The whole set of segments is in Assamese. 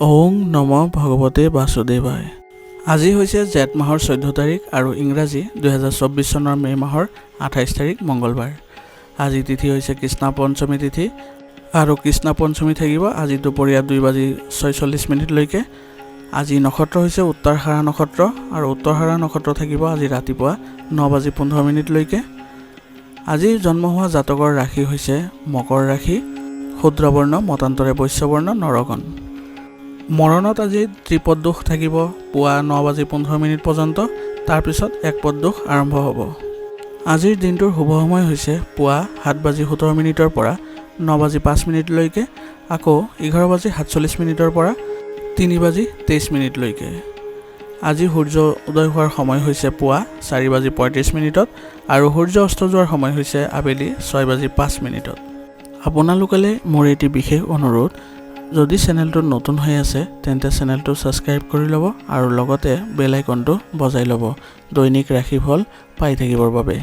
ওং নম ভগৱতে বাসুদেৱায়। আজি হৈছে জেঠ মাহৰ 14 তাৰিখ আৰু ইংৰাজী 2024 চনৰ মে' মাহৰ 28 তাৰিখ মঙ্গলবাৰ। আজি তিথি হৈছে কৃষ্ণ পঞ্চমী তিথি আৰু কৃষ্ণ পঞ্চমী থাকিব আজি দুপৰীয়া 2:46 লৈকে। আজি নক্ষত্ৰ হৈছে উত্তৰহাৰা নক্ষত্ৰ আৰু উত্তৰহাৰা নক্ষত্ৰ থাকিব আজি ৰাতিপুৱা 9:15 লৈকে। আজি জন্ম হোৱা জাতকৰ ৰাশি হৈছে মকৰ ৰাশি, ক্ষুদ্ৰবৰ্ণ মতান্তৰে বৈশ্যবৰ্ণ নৰগণ। মৰণত আজি ত্ৰিপদ দোষ থাকিব পুৱা 9:15 পৰ্যন্ত, তাৰপিছত একপদ দোষ আৰম্ভ হ'ব। আজিৰ দিনটোৰ শুভ সময় হৈছে পুৱা 7:17 পৰা 9:05 লৈকে, আকৌ 11:47 পৰা 3:23 লৈকে। আজি সূৰ্য উদয় হোৱাৰ সময় হৈছে পুৱা 4:35 আৰু সূৰ্য অস্ত যোৱাৰ সময় হৈছে আবেলি 6:05। আপোনালোকলৈ মোৰ এটি বিশেষ অনুৰোধ, যদি চেনেলটো নতুন হৈ আছে তেন্তে চেনেলটো ছাবস্ক্ৰাইব কৰি ল'ব আৰু লগতে বেল আইকনটো বজাই ল'ব দৈনিক ৰাশিফল পাই থাকিবৰ বাবে।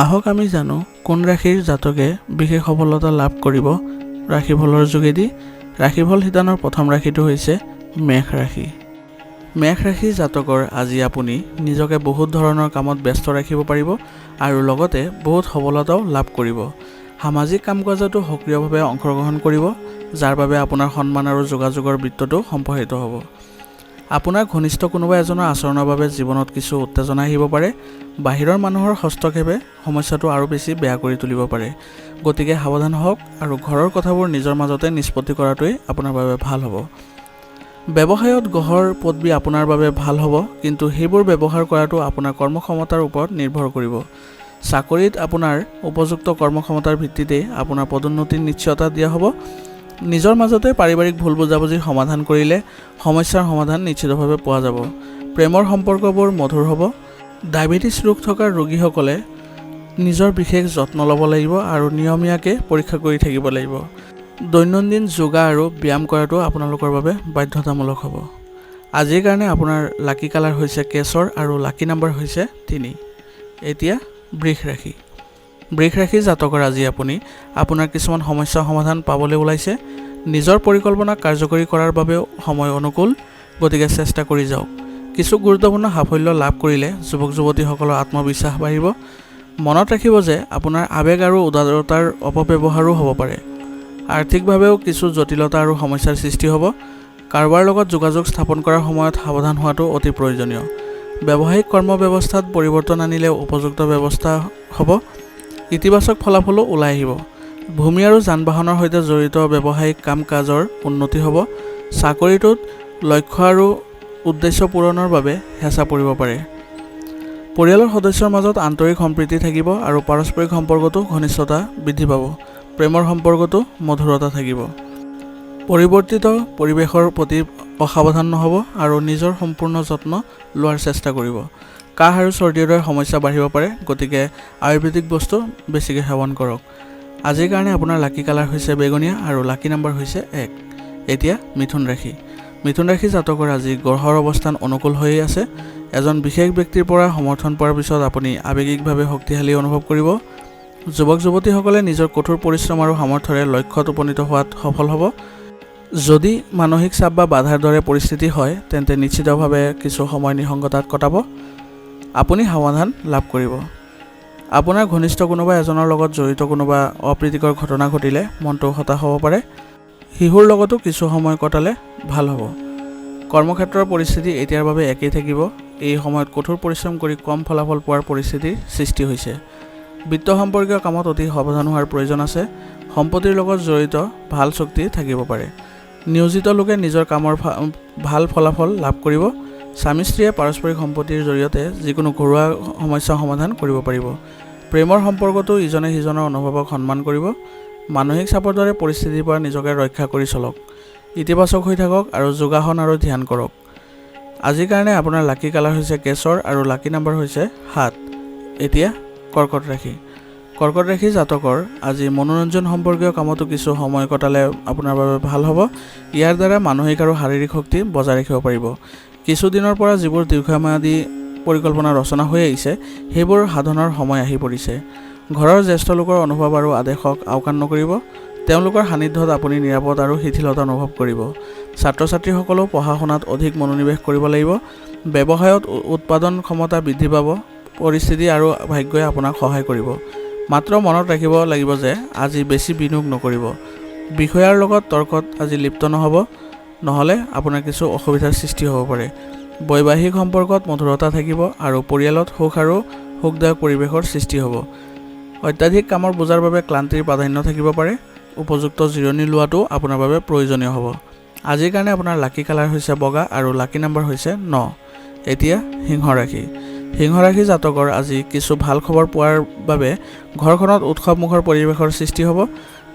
আহক আমি জানো কোন ৰাশিৰ জাতকে বিশেষ সফলতা লাভ কৰিব ৰাশিফলৰ যোগেদি। ৰাশিফল শিতানৰ প্ৰথম ৰাশিটো হৈছে মেষ ৰাশি। মেষ ৰাশি জাতকৰ আজি আপুনি নিজকে বহুত ধৰণৰ কামত ব্যস্ত ৰাখিব পাৰিব আৰু লগতে বহুত সফলতাও লাভ কৰিব। সামাজিক কাম কাজতো সক্ৰিয়ভাৱে অংশগ্ৰহণ কৰিব, যাৰ বাবে আপোনাৰ সন্মান আৰু যোগাযোগৰ বৃত্তটো সম্প্ৰসাৰিত হ'ব। আপোনাৰ ঘনিষ্ঠ কোনোবা এজনৰ আচৰণৰ বাবে জীৱনত কিছু উত্তেজনা আহিব পাৰে। বাহিৰৰ মানুহৰ হস্তক্ষেপে সমস্যাটো আৰু বেছি বেয়া কৰি তুলিব পাৰে, গতিকে সাৱধান হওক আৰু ঘৰৰ কথাবোৰ নিজৰ মাজতে নিষ্পত্তি কৰাটোৱেই আপোনাৰ বাবে ভাল হ'ব। ব্যৱসায়ত গঢ়ৰ পদবী আপোনাৰ বাবে ভাল হ'ব, কিন্তু সেইবোৰ ব্যৱহাৰ কৰাটো আপোনাৰ কৰ্মক্ষমতাৰ ওপৰত নিৰ্ভৰ কৰিব। চাকৰিত আপোনাৰ উপযুক্ত কৰ্মক্ষমতাৰ ভিত্তিতেই আপোনাৰ পদোন্নতিৰ নিশ্চয়তা দিয়া হ'ব। নিজৰ মাজতে পাৰিবাৰিক ভুল বুজাবুজিৰ সমাধান কৰিলে সমস্যাৰ সমাধান নিশ্চিতভাৱে পোৱা যাব। প্ৰেমৰ সম্পৰ্কবোৰ মধুৰ হ'ব। ডায়েবেটিছ ৰোগ থকা ৰোগীসকলে নিজৰ বিশেষ যত্ন ল'ব লাগিব আৰু নিয়মীয়াকৈ পৰীক্ষা কৰি থাকিব লাগিব। দৈনন্দিন যোগা আৰু ব্যায়াম কৰাটো আপোনালোকৰ বাবে বাধ্যতামূলক হ'ব। আজিৰ কাৰণে আপোনাৰ লাকি কালাৰ হৈছে কেশৰ আৰু লাকি নাম্বাৰ হৈছে 3। এতিয়া বৃষ ৰাশি। বৃষ ৰাশি জাতকৰ আজি আপুনি আপোনাৰ কিছুমান সমস্যাৰ সমাধান পাবলৈ ওলাইছে। নিজৰ পৰিকল্পনা কাৰ্যকৰী কৰাৰ বাবেও সময় অনুকূল, গতিকে চেষ্টা কৰি যাওক। কিছু গুৰুত্বপূৰ্ণ সাফল্য লাভ কৰিলে যুৱক যুৱতীসকলৰ আত্মবিশ্বাস বাঢ়িব। মনত ৰাখিব যে আপোনাৰ আৱেগ আৰু উদাৰতাৰ অপব্যৱহাৰো হ'ব পাৰে। আৰ্থিকভাৱেও কিছু জটিলতা আৰু সমস্যাৰ সৃষ্টি হ'ব। কাৰোবাৰ লগত যোগাযোগ স্থাপন কৰাৰ সময়ত সাৱধান হোৱাটো অতি প্ৰয়োজনীয়। ব্যৱসায়িক কৰ্ম ব্যৱস্থাত পৰিৱৰ্তন আনিলে উপযুক্ত ব্যৱস্থা হ'ব। ইতিবাচক ফলাফলো ওলাই আহিব। ভূমি আৰু যান বাহনৰ সৈতে জড়িত ব্যৱসায়িক কাম কাজৰ উন্নতি হ'ব। চাকৰিটোত লক্ষ্য আৰু উদ্দেশ্য পূৰণৰ বাবে হেঁচা পৰিব পাৰে। পৰিয়ালৰ সদস্যৰ মাজত আন্তৰিক সম্প্ৰীতি থাকিব আৰু পাৰস্পৰিক সম্পৰ্কতো ঘনিষ্ঠতা বৃদ্ধি পাব। প্ৰেমৰ সম্পৰ্কতো মধুৰতা থাকিব। পৰিৱৰ্তিত পৰিৱেশৰ প্ৰতি অসাৱধান নহ'ব আৰু নিজৰ সম্পূৰ্ণ যত্ন লোৱাৰ চেষ্টা কৰিব। কাহ আৰু চৰ্দিৰ দৰে সমস্যা বাঢ়িব পাৰে, গতিকে আয়ুৰ্বেদিক বস্তু বেছিকৈ সেৱন কৰক। আজিৰ কাৰণে আপোনাৰ লাকি কালাৰ হৈছে বেঙুনীয়া আৰু লাকি নাম্বাৰ হৈছে 1। এতিয়া মিথুন ৰাশি। মিথুন ৰাশি জাতকৰ আজি গ্ৰহৰ অৱস্থান অনুকূল হৈ আছে। এজন বিশেষ ব্যক্তিৰ পৰা সমৰ্থন পোৱাৰ পিছত আপুনি আৱেগিকভাৱে শক্তিশালী অনুভৱ কৰিব। যুৱক যুৱতীসকলে নিজৰ কঠোৰ পৰিশ্ৰম আৰু সামৰ্থ্যৰে লক্ষ্যত উপনীত হোৱাত সফল হ'ব। যদি মানসিক চাপ বা বাধাৰ দৰে পৰিস্থিতি হয় তেন্তে নিশ্চিতভাৱে কিছু সময় নিসংগতাত কটাব। আপুনি সমাধান লাভ কৰিব। আপোনাৰ ঘনিষ্ঠ কোনোবা এজনৰ লগত জড়িত কোনোবা অপ্ৰীতিকৰ ঘটনা ঘটিলে মনটো হতাশ হ'ব পাৰে। শিশুৰ লগতো কিছু সময় কটালে ভাল হ'ব। কৰ্মক্ষেত্ৰৰ পৰিস্থিতি এতিয়াৰ বাবে একেই থাকিব। এই সময়ত কঠোৰ পৰিশ্ৰম কৰি কম ফলাফল পোৱাৰ পৰিস্থিতিৰ সৃষ্টি হৈছে। বিত্ত সম্পৰ্কীয় কামত অতি সাৱধান হোৱাৰ প্ৰয়োজন আছে। সম্পত্তিৰ লগত জড়িত ভাল চুক্তি থাকিব পাৰে। নিয়োজিত লোকে নিজৰ কামৰ ভাল ফলাফল লাভ কৰিব। স্বামী স্ত্ৰীয়ে পাৰস্পৰিক সম্পত্তিৰ জৰিয়তে যিকোনো ঘৰুৱা সমস্যা সমাধান কৰিব পাৰিব। প্ৰেমৰ সম্পৰ্কতো ইজনে সিজনৰ অনুভৱক সন্মান কৰিব। মানসিক চাপৰ দৰে পৰিস্থিতিৰ পৰা নিজকে ৰক্ষা কৰি চলক। ইতিবাচক হৈ থাকক আৰু যোগাসন আৰু ধ্যান কৰক। আজিৰ কাৰণে আপোনাৰ লাকি কালাৰ হৈছে কেশৰ আৰু লাকি নাম্বাৰ হৈছে 7। এতিয়া কৰ্কট ৰাশি। কৰ্কট ৰাশি জাতকৰ আজি মনোৰঞ্জন সম্পৰ্কীয় কামতো কিছু সময় কটালে আপোনাৰ বাবে ভাল হ'ব। ইয়াৰ দ্বাৰা মানসিক আৰু শাৰীৰিক শক্তি বজাই ৰাখিব পাৰিব। কিছুদিনৰ পৰা যিবোৰ দীৰ্ঘম্যাদী পৰিকল্পনা ৰচনা হৈ আহিছে সেইবোৰ সাধনৰ সময় আহি পৰিছে। ঘৰৰ জ্যেষ্ঠ লোকৰ অনুভৱ আৰু আদেশক আওকাণ নকৰিব। তেওঁলোকৰ সান্নিধ্যত আপুনি নিৰাপদ আৰু শিথিলতা অনুভৱ কৰিব। ছাত্ৰ ছাত্ৰীসকলেও পঢ়া শুনাত অধিক মনোনিৱেশ কৰিব লাগিব। ব্যৱসায়ত উৎপাদন ক্ষমতা বৃদ্ধি পাব। পৰিস্থিতি আৰু ভাগ্যই আপোনাক সহায় কৰিব। মাত্ৰ মনত ৰাখিব লাগিব যে আজি বেছি বিনিয়োগ নকৰিব। বিষয়াৰ লগত তৰ্কত আজি লিপ্ত নহ'ব, নহ'লে আপোনাৰ কিছু অসুবিধাৰ সৃষ্টি হ'ব পাৰে। বৈবাহিক সম্পৰ্কত মধুৰতা থাকিব আৰু পৰিয়ালত সুখ আৰু সুখদায়ক পৰিৱেশৰ সৃষ্টি হ'ব। অত্যাধিক কামৰ বোজাৰ বাবে ক্লান্তিৰ প্ৰাধান্য থাকিব পাৰে। উপযুক্ত জিৰণি লোৱাটো আপোনাৰ বাবে প্ৰয়োজনীয় হ'ব। আজিৰ কাৰণে আপোনাৰ লাকি কালাৰ হৈছে বগা আৰু লাকি নাম্বাৰ হৈছে 9। এতিয়া সিংহ ৰাশি। সিংহ ৰাশি জাতকৰ আজি কিছু ভাল খবৰ পোৱাৰ বাবে ঘৰখনত উৎসৱমুখৰ পৰিৱেশৰ সৃষ্টি হ'ব।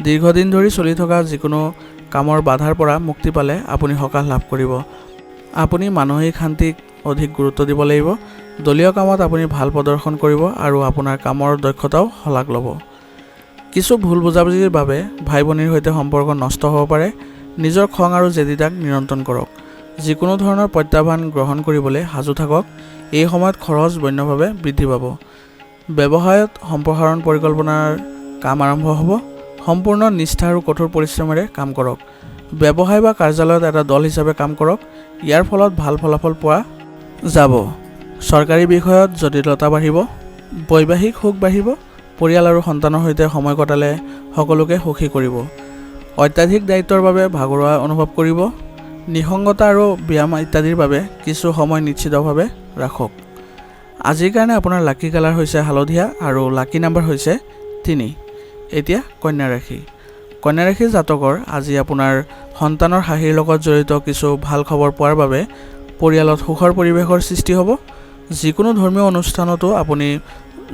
দীৰ্ঘদিন ধৰি চলি থকা যিকোনো কামৰ বাধাৰ পৰা মুক্তি পালে আপুনি সকাহ লাভ কৰিব। আপুনি মানসিক শান্তিক অধিক গুৰুত্ব দিব লাগিব। দলীয় কামত আপুনি ভাল প্ৰদৰ্শন কৰিব আৰু আপোনাৰ কামৰ দক্ষতাও শলাগ ল'ব। কিছু ভুল বুজাবুজিৰ বাবে ভাই ভনীৰ সৈতে সম্পৰ্ক নষ্ট হ'ব পাৰে। নিজৰ খং আৰু জেদীতাক নিয়ন্ত্ৰণ কৰক। যিকোনো ধৰণৰ প্ৰত্যাহ্বান গ্ৰহণ কৰিবলৈ সাজু থাকক। এই সময়ত খৰচ বন্যভাৱে বৃদ্ধি পাব। ব্যৱসায়ত সম্প্ৰসাৰণ পৰিকল্পনাৰ কাম আৰম্ভ হ'ব। সম্পূৰ্ণ নিষ্ঠা আৰু কঠোৰ পৰিশ্ৰমেৰে কাম কৰক। ব্যৱসায় বা কাৰ্যালয়ত এটা দল হিচাপে কাম কৰক। ইয়াৰ ফলত ভাল ফলাফল পোৱা যাব। চৰকাৰী বিষয়ত জটিলতা বাঢ়িব। বৈবাহিক সুখ বাঢ়িব। পৰিয়াল আৰু সন্তানৰ সৈতে সময় কটালে সকলোকে সুখী কৰিব। অত্যাধিক দায়িত্বৰ বাবে ভাগৰুৱা অনুভৱ কৰিব। নিসংগতা আৰু ব্যায়াম ইত্যাদিৰ বাবে কিছু সময় নিশ্চিতভাৱে ৰাখক। আজিৰ কাৰণে আপোনাৰ লাকি কালাৰ হৈছে হালধীয়া আৰু লাকি নাম্বাৰ হৈছে 3। এতিয়া কন্যা ৰাশি। কন্যা ৰাশিৰ জাতকৰ আজি আপোনাৰ সন্তানৰ হাঁহিৰ লগত জড়িত কিছু ভাল খবৰ পোৱাৰ বাবে পৰিয়ালত সুখৰ পৰিৱেশৰ সৃষ্টি হ'ব। যিকোনো ধৰ্মীয় অনুষ্ঠানতো আপুনি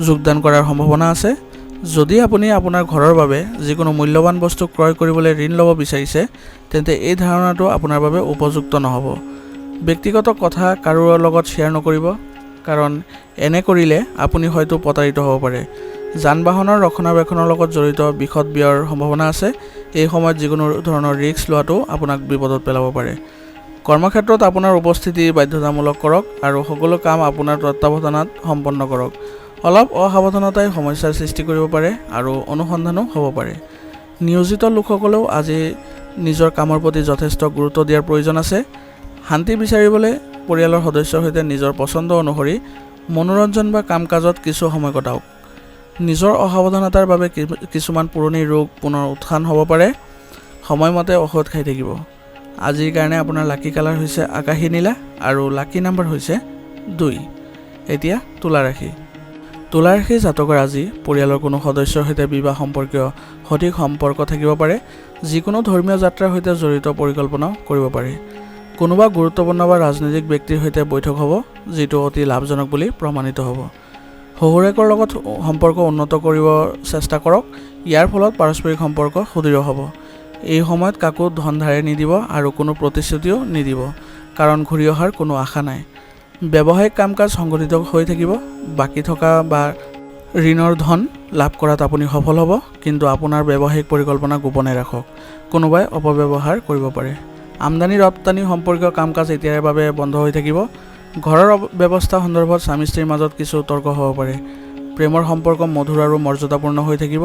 যোগদান কৰাৰ সম্ভাৱনা আছে। যদি আপুনি আপোনাৰ ঘৰৰ বাবে যিকোনো মূল্যৱান বস্তু ক্ৰয় কৰিবলৈ ঋণ ল'ব বিচাৰিছে, তেন্তে এই ধাৰণাটো আপোনাৰ বাবে উপযুক্ত নহ'ব। ব্যক্তিগত কথা কাৰোৰ লগত শ্বেয়াৰ নকৰিব, কাৰণ এনে কৰিলে আপুনি হয়তো প্ৰতাৰিত হ'ব পাৰে। যান বাহনৰ ৰক্ষণাবেক্ষণৰ লগত জড়িত বিশদ ব্যয়ৰ সম্ভাৱনা আছে। এই সময়ত যিকোনো ধৰণৰ ৰিস্ক লোৱাটো আপোনাক বিপদত পেলাব পাৰে। কৰ্মক্ষেত্ৰত আপোনাৰ উপস্থিতি বাধ্যতামূলক কৰক আৰু সকলো কাম আপোনাৰ তত্ত্বাৱধানত সম্পন্ন কৰক। অলপ অসাৱধানতাই সমস্যাৰ সৃষ্টি কৰিব পাৰে আৰু অনুসন্ধানো হ'ব পাৰে। নিয়োজিত লোকসকলেও আজি নিজৰ কামৰ প্ৰতি যথেষ্ট গুৰুত্ব দিয়াৰ প্ৰয়োজন আছে। শান্তি বিচাৰিবলৈ পৰিয়ালৰ সদস্যৰ সৈতে নিজৰ পচন্দ অনুসৰি মনোৰঞ্জন বা কাম কাজত কিছু সময় কটাওক। নিজৰ অসাৱধানতাৰ বাবে কিছুমান পুৰণি ৰোগ পুনৰ উত্থান হ'ব পাৰে। সময়মতে ঔষধ খাই থাকিব। আজিৰ কাৰণে আপোনাৰ লাকি কালাৰ হৈছে আকাশী নীলা আৰু লাকি নাম্বাৰ হৈছে 2। এতিয়া তুলা ৰাশি। তুলা ৰাশিৰ জাতকৰ আজি পৰিয়ালৰ কোনো সদস্যৰ সৈতে বিবাহ সম্পৰ্কীয় সঠিক সম্পৰ্ক থাকিব পাৰে। যিকোনো ধৰ্মীয় যাত্ৰাৰ সৈতে জড়িত পৰিকল্পনাও কৰিব পাৰে। কোনোবা গুৰুত্বপূৰ্ণ বা ৰাজনৈতিক ব্যক্তিৰ সৈতে বৈঠক হ'ব, যিটো অতি লাভজনক বুলি প্ৰমাণিত হ'ব। শহুৰেকৰ লগত সম্পৰ্ক উন্নত কৰিব চেষ্টা কৰক। ইয়াৰ ফলত পাৰস্পৰিক সম্পৰ্ক সুদৃঢ় হ'ব। এই সময়ত কাকো ধন ধাৰে নিদিব আৰু কোনো প্ৰতিশ্ৰুতিও নিদিব, কাৰণ ঘূৰি অহাৰ কোনো আশা নাই। ব্যৱসায়িক কাম কাজ সংগঠিত হৈ থাকিব। বাকী থকা বা ঋণৰ ধন লাভ কৰাত আপুনি সফল হ'ব, কিন্তু আপোনাৰ ব্যৱসায়িক পৰিকল্পনা গোপনে ৰাখক। কোনোবাই অপব্যৱহাৰ কৰিব পাৰে। আমদানি ৰপ্তানি সম্পৰ্কীয় কাম কাজ এতিয়াৰ বাবে বন্ধ হৈ থাকিব। ঘৰৰ ব্যৱস্থা সন্দৰ্ভত স্বামী স্ত্ৰীৰ মাজত কিছু তৰ্ক হ'ব পাৰে। প্ৰেমৰ সম্পৰ্ক মধুৰ আৰু মৰ্যাদাপূৰ্ণ হৈ থাকিব।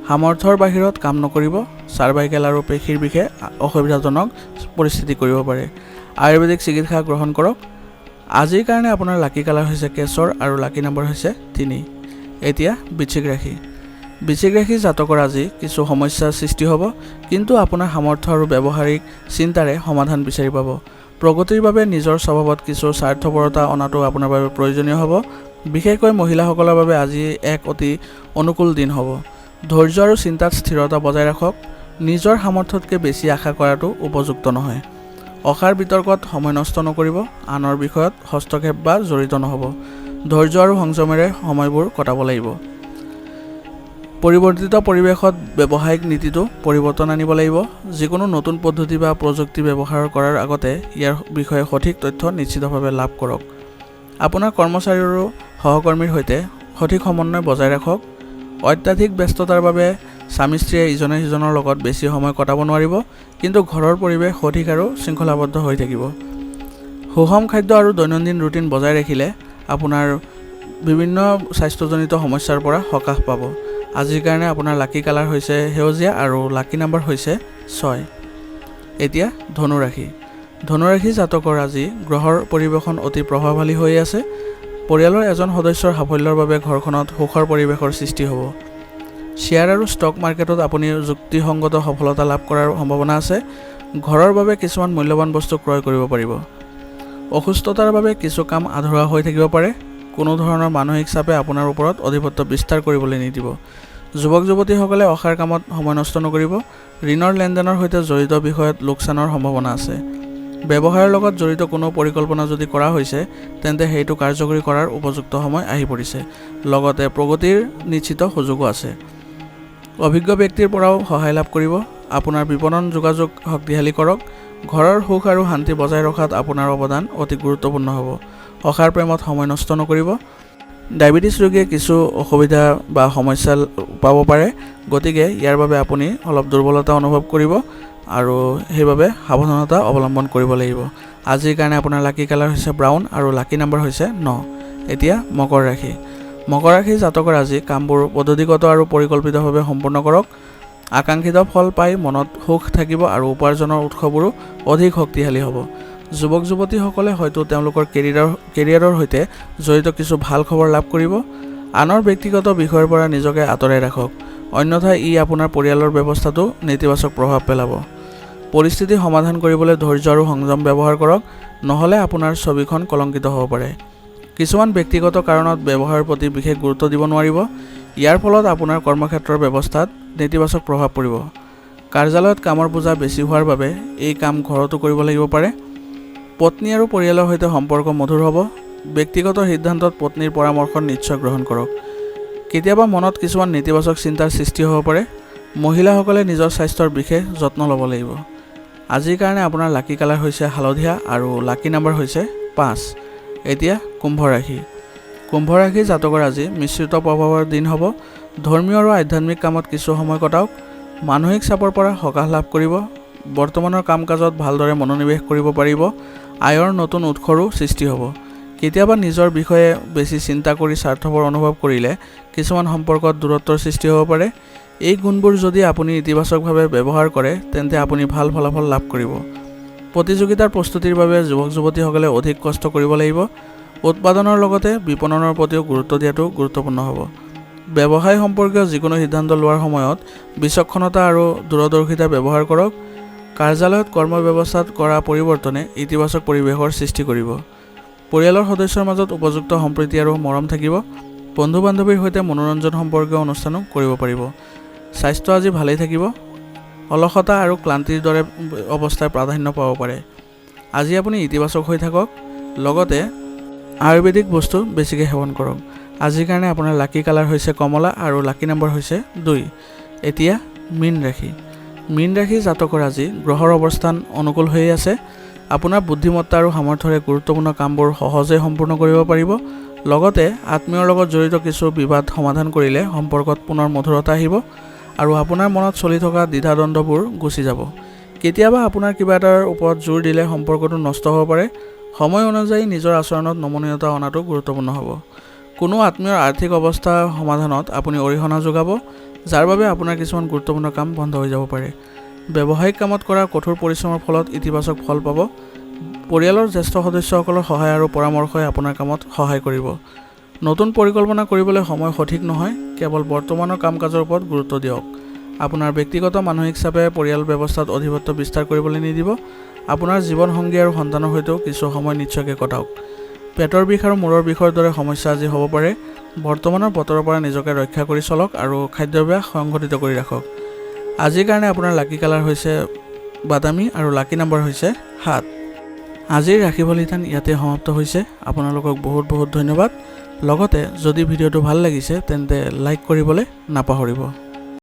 সামৰ্থ্যৰ বাহিৰত কাম নকৰিব। চাৰ্ভাইকেল আৰু পেশীৰ বিষয়ে অসুবিধাজনক পৰিস্থিতি কৰিব পাৰে। আয়ুৰ্বেদিক চিকিৎসা গ্ৰহণ কৰক। আজিৰ কাৰণে আপোনাৰ লাকি কালাৰ হৈছে কেশৰ আৰু লাকি নাম্বাৰ হৈছে 3। এতিয়া বৃশ্চিক ৰাশি। বৃশ্চিক ৰাশিৰ জাতকৰ আজি কিছু সমস্যাৰ সৃষ্টি হ'ব, কিন্তু আপোনাৰ সামৰ্থ্য আৰু ব্যৱহাৰিক চিন্তাৰে সমাধান বিচাৰি পাব। প্ৰগতিৰ বাবে নিজৰ স্বভাৱত কিছু স্বাৰ্থপৰতা অনাটো আপোনাৰ বাবে প্ৰয়োজনীয় হ'ব। বিশেষকৈ মহিলাসকলৰ বাবে আজি এক অতি অনুকূল দিন হ'ব। ধৈৰ্য আৰু চিন্তাত স্থিৰতা বজাই ৰাখক। নিজৰ সামৰ্থ্যতকৈ বেছি আশা কৰাটো উপযুক্ত নহয়। অসাৰ বিতৰ্কত সময় নষ্ট নকৰিব। আনৰ বিষয়ত হস্তক্ষেপ বা জড়িত নহ'ব। ধৈৰ্য আৰু সংযমেৰে সময়বোৰ কটাব লাগিব। পৰিৱৰ্তিত পৰিৱেশত ব্যৱসায়িক নীতিটো পৰিৱৰ্তন আনিব লাগিব। যিকোনো নতুন পদ্ধতি বা প্ৰযুক্তি ব্যৱহাৰ কৰাৰ আগতে ইয়াৰ বিষয়ে সঠিক তথ্য নিশ্চিতভাৱে লাভ কৰক। আপোনাৰ কৰ্মচাৰী আৰু সহকৰ্মীৰ সৈতে সঠিক সমন্বয় বজাই ৰাখক। অত্যাধিক ব্যস্ততাৰ বাবে স্বামী স্ত্ৰীয়ে ইজনে সিজনৰ লগত বেছি সময় কটাব নোৱাৰিব, কিন্তু ঘৰৰ পৰিৱেশ সঠিক আৰু শৃংখলাবদ্ধ হৈ থাকিব। সুষম খাদ্য আৰু দৈনন্দিন ৰুটিন বজাই ৰাখিলে আপোনাৰ বিভিন্ন স্বাস্থ্যজনিত সমস্যাৰ পৰা সকাহ পাব। আজিৰ কাৰণে আপোনাৰ লাকি কালাৰ হৈছে সেউজীয়া আৰু লাকি নাম্বাৰ হৈছে 6। এতিয়া ধনুৰাশি ধনুৰাশি জাতকৰ আজি গ্ৰহৰ পৰিৱেশন অতি প্ৰভাৱশালী হৈ আছে। পৰিয়ালৰ এজন সদস্যৰ সাফল্যৰ বাবে ঘৰখনত সুখৰ পৰিৱেশৰ সৃষ্টি হ'ব। শ্বেয়াৰ আৰু ষ্টক মাৰ্কেটত আপুনি যুক্তিসংগত সফলতা লাভ কৰাৰ সম্ভাৱনা আছে। ঘৰৰ বাবে কিছুমান মূল্যৱান বস্তু ক্ৰয় কৰিব পাৰিব। অসুস্থতাৰ বাবে কিছু কাম আধৰুৱা হৈ থাকিব পাৰে। কোনো ধৰণৰ মানসিক চাপে আপোনাৰ ওপৰত আধিপত্য বিস্তাৰ কৰিবলৈ নিদিব। যুৱক যুৱতীসকলে অসাৰ কামত সময় নষ্ট নকৰিব। ঋণৰ লেনদেনৰ সৈতে জড়িত বিষয়ত লোকচানৰ সম্ভাৱনা আছে। ব্যৱসায়ৰ লগত জড়িত কোনো পৰিকল্পনা যদি কৰা হৈছে তেন্তে সেইটো কাৰ্যকৰী কৰাৰ উপযুক্ত সময় আহি পৰিছে। লগতে প্ৰগতিৰ নিশ্চিত সুযোগো আছে। অভিজ্ঞ ব্যক্তিৰ পৰাও সহায় লাভ কৰিব। আপোনাৰ বিপণন যোগাযোগ শক্তিশালী কৰক। ঘৰৰ সুখ আৰু শান্তি বজাই ৰখাত আপোনাৰ অৱদান অতি গুৰুত্বপূৰ্ণ হ'ব। অসাৰ প্ৰেমত সময় নষ্ট নকৰিব। ডায়েবেটিছ ৰোগীয়ে কিছু অসুবিধা বা সমস্যা পাব পাৰে, গতিকে ইয়াৰ বাবে আপুনি অলপ দুৰ্বলতা অনুভৱ কৰিব আৰু সেইবাবে সাৱধানতা অৱলম্বন কৰিব লাগিব। আজিৰ কাৰণে আপোনাৰ লাকি কালাৰ হৈছে ব্ৰাউন আৰু লাকি নম্বৰ হৈছে 9। এতিয়া মকৰ ৰাশি মকৰ ৰাশি জাতকৰ আজি কামবোৰ পদ্ধতিগত আৰু পৰিকল্পিতভাৱে সম্পূৰ্ণ কৰক। আকাংক্ষিত ফল পাই মনত সুখ থাকিব আৰু উপাৰ্জনৰ উৎসবোৰো অধিক শক্তিশালী হ'ব। যুৱক যুৱতীসকলে হয়তো তেওঁলোকৰ কেৰিয়াৰৰ সৈতে জড়িত কিছু ভাল খবৰ লাভ কৰিব। আনৰ ব্যক্তিগত বিষয়ৰ পৰা নিজকে আঁতৰাই ৰাখক, অন্যথা ই আপোনাৰ পৰিয়ালৰ ব্যৱস্থাটো নেতিবাচক প্ৰভাৱ পেলাব। পৰিস্থিতি সমাধান কৰিবলৈ ধৈৰ্য আৰু সংযম ব্যৱহাৰ কৰক, নহ'লে আপোনাৰ ছবিখন কলংকিত হ'ব পাৰে। কিছুমান ব্যক্তিগত কাৰণত ব্যৱসায়ৰ প্ৰতি বিশেষ গুৰুত্ব দিব নোৱাৰিব। ইয়াৰ ফলত আপোনাৰ কৰ্মক্ষেত্ৰৰ ব্যৱস্থাত নেতিবাচক প্ৰভাৱ পৰিব। কাৰ্যালয়ত কামৰ বোজা বেছি হোৱাৰ বাবে এই কাম ঘৰতো কৰিব লাগিব পাৰে। পত্নী আৰু পৰিয়ালৰ সৈতে সম্পৰ্ক মধুৰ হ'ব। ব্যক্তিগত সিদ্ধান্তত পত্নীৰ পৰামৰ্শ নিশ্চয় গ্ৰহণ কৰক। কেতিয়াবা মনত কিছুমান নেতিবাচক চিন্তাৰ সৃষ্টি হ'ব পাৰে। মহিলাসকলে নিজৰ স্বাস্থ্যৰ বিশেষ যত্ন ল'ব লাগিব। আজিৰ কাৰণে আপোনাৰ লাকি কালাৰ হৈছে হালধীয়া আৰু লাকি নম্বৰ হৈছে 5। এতিয়া কুম্ভ ৰাশি কুম্ভ ৰাশি জাতকৰ আজি মিশ্ৰিত প্ৰভাৱৰ দিন হ'ব। ধৰ্মীয় আৰু আধ্যাত্মিক কামত কিছু সময় কটাওক। মানসিক চাপৰ পৰা সকাহ লাভ কৰিব। বৰ্তমানৰ কাম কাজত ভালদৰে মনোনিৱেশ কৰিব পাৰিব। আয়ৰ নতুন উৎসৰো সৃষ্টি হ'ব। কেতিয়াবা নিজৰ বিষয়ে বেছি চিন্তা কৰি স্বাৰ্থপৰ অনুভৱ কৰিলে কিছুমান সম্পৰ্কত দূৰত্বৰ সৃষ্টি হ'ব পাৰে। এই গুণবোৰ যদি আপুনি ইতিবাচকভাৱে ব্যৱহাৰ কৰে তেন্তে আপুনি ভাল ফলাফল লাভ কৰিব। প্ৰতিযোগিতাৰ প্ৰস্তুতিৰ বাবে যুৱক যুৱতীসকলে অধিক কষ্ট কৰিব লাগিব। উৎপাদনৰ লগতে বিপণনৰ প্ৰতিও গুৰুত্ব দিয়াটো গুৰুত্বপূৰ্ণ হ'ব। ব্যৱসায় সম্পৰ্কীয় যিকোনো সিদ্ধান্ত লোৱাৰ সময়ত বিচক্ষণতা আৰু দূৰদৰ্শিতা ব্যৱহাৰ কৰক। কাৰ্যালয়ত কৰ্ম ব্যৱস্থাত কৰা পৰিৱৰ্তনে ইতিবাচক পৰিৱেশৰ সৃষ্টি কৰিব। পৰিয়ালৰ সদস্যৰ মাজত উপযুক্ত সম্প্ৰীতি আৰু মৰম থাকিব। বন্ধু বান্ধৱীৰ সৈতে মনোৰঞ্জন সম্পৰ্কীয় অনুষ্ঠানো কৰিব পাৰিব। স্বাস্থ্য আজি ভালেই থাকিব। অলসতা আৰু ক্লান্তিৰ দৰে অৱস্থাই প্ৰাধান্য পাব পাৰে। আজি আপুনি ইতিবাচক হৈ থাকক, লগতে আয়ুৰ্বেদিক বস্তু বেছিকৈ সেৱন কৰক। আজিৰ কাৰণে আপোনাৰ লাকি কালাৰ হৈছে কমলা আৰু লাকি নম্বৰ হৈছে 2। এতিয়া মীন ৰাশি মীন ৰাশি জাতকৰ আজি গ্ৰহৰ অৱস্থান অনুকূল হৈ আছে। আপোনাৰ বুদ্ধিমত্তা আৰু সামৰ্থ্যৰে গুৰুত্বপূৰ্ণ কামবোৰ সহজে সম্পূৰ্ণ কৰিব পাৰিব। লগতে আত্মীয়ৰ লগত জড়িত কিছু বিবাদ সমাধান কৰিলে সম্পৰ্কত পুনৰ মধুৰতা আহিব আৰু আপোনাৰ মনত চলি থকা দ্বিধাদ্বন্দ্ববোৰ গুচি যাব। কেতিয়াবা আপোনাৰ কিবা এটাৰ ওপৰত জোৰ দিলে সম্পৰ্কটো নষ্ট হ'ব পাৰে। সময় অনুযায়ী নিজৰ আচৰণত নমনীয়তা অনাটো গুৰুত্বপূৰ্ণ হ'ব। কোনো আত্মীয়ৰ আৰ্থিক অৱস্থা সমাধানত আপুনি অৰিহণা যোগাব, যাৰ বাবে আপোনাৰ কিছুমান গুৰুত্বপূৰ্ণ কাম বন্ধ হৈ যাব পাৰে। ব্যৱসায়িক কামত কৰা কঠোৰ পৰিশ্ৰমৰ ফলত ইতিবাচক ফল পাব। পৰিয়ালৰ জ্যেষ্ঠ সদস্যসকলৰ সহায় আৰু পৰামৰ্শই আপোনাৰ কামত সহায় কৰিব। নতুন পৰিকল্পনা কৰিবলৈ সময় সঠিক নহয়, কেৱল বৰ্তমানৰ কাম কাজৰ ওপৰত গুৰুত্ব দিয়ক। আপোনাৰ ব্যক্তিগত মানসিক চাপে পৰিয়াল ব্যৱস্থাত আধিপত্য বিস্তাৰ কৰিবলৈ নিদিব। আপোনাৰ জীৱনসংগী আৰু সন্তানৰ সৈতেও কিছু সময় নিশ্চয়কৈ কটাওক। পেটৰ বিষ আৰু মূৰৰ বিষৰ দৰে সমস্যা আজি হ'ব পাৰে। বৰ্তমানৰ বতৰৰ পৰা নিজকে ৰক্ষা কৰি চলক আৰু খাদ্যাভ্যাস সংগঠিত কৰি ৰাখক। আজিৰ কাৰণে আপোনাৰ লাকি কালাৰ হৈছে বাদামী আৰু লাকি নম্বৰ হৈছে 7। আজিৰ ৰাশি ফলিতান ইয়াতে সমাপ্ত হৈছে। আপোনালোকক বহুত বহুত ধন্যবাদ। লগতে যদি ভিডিঅ'টো ভাল লাগিছে তেন্তে লাইক কৰিবলৈ নাপাহৰিব।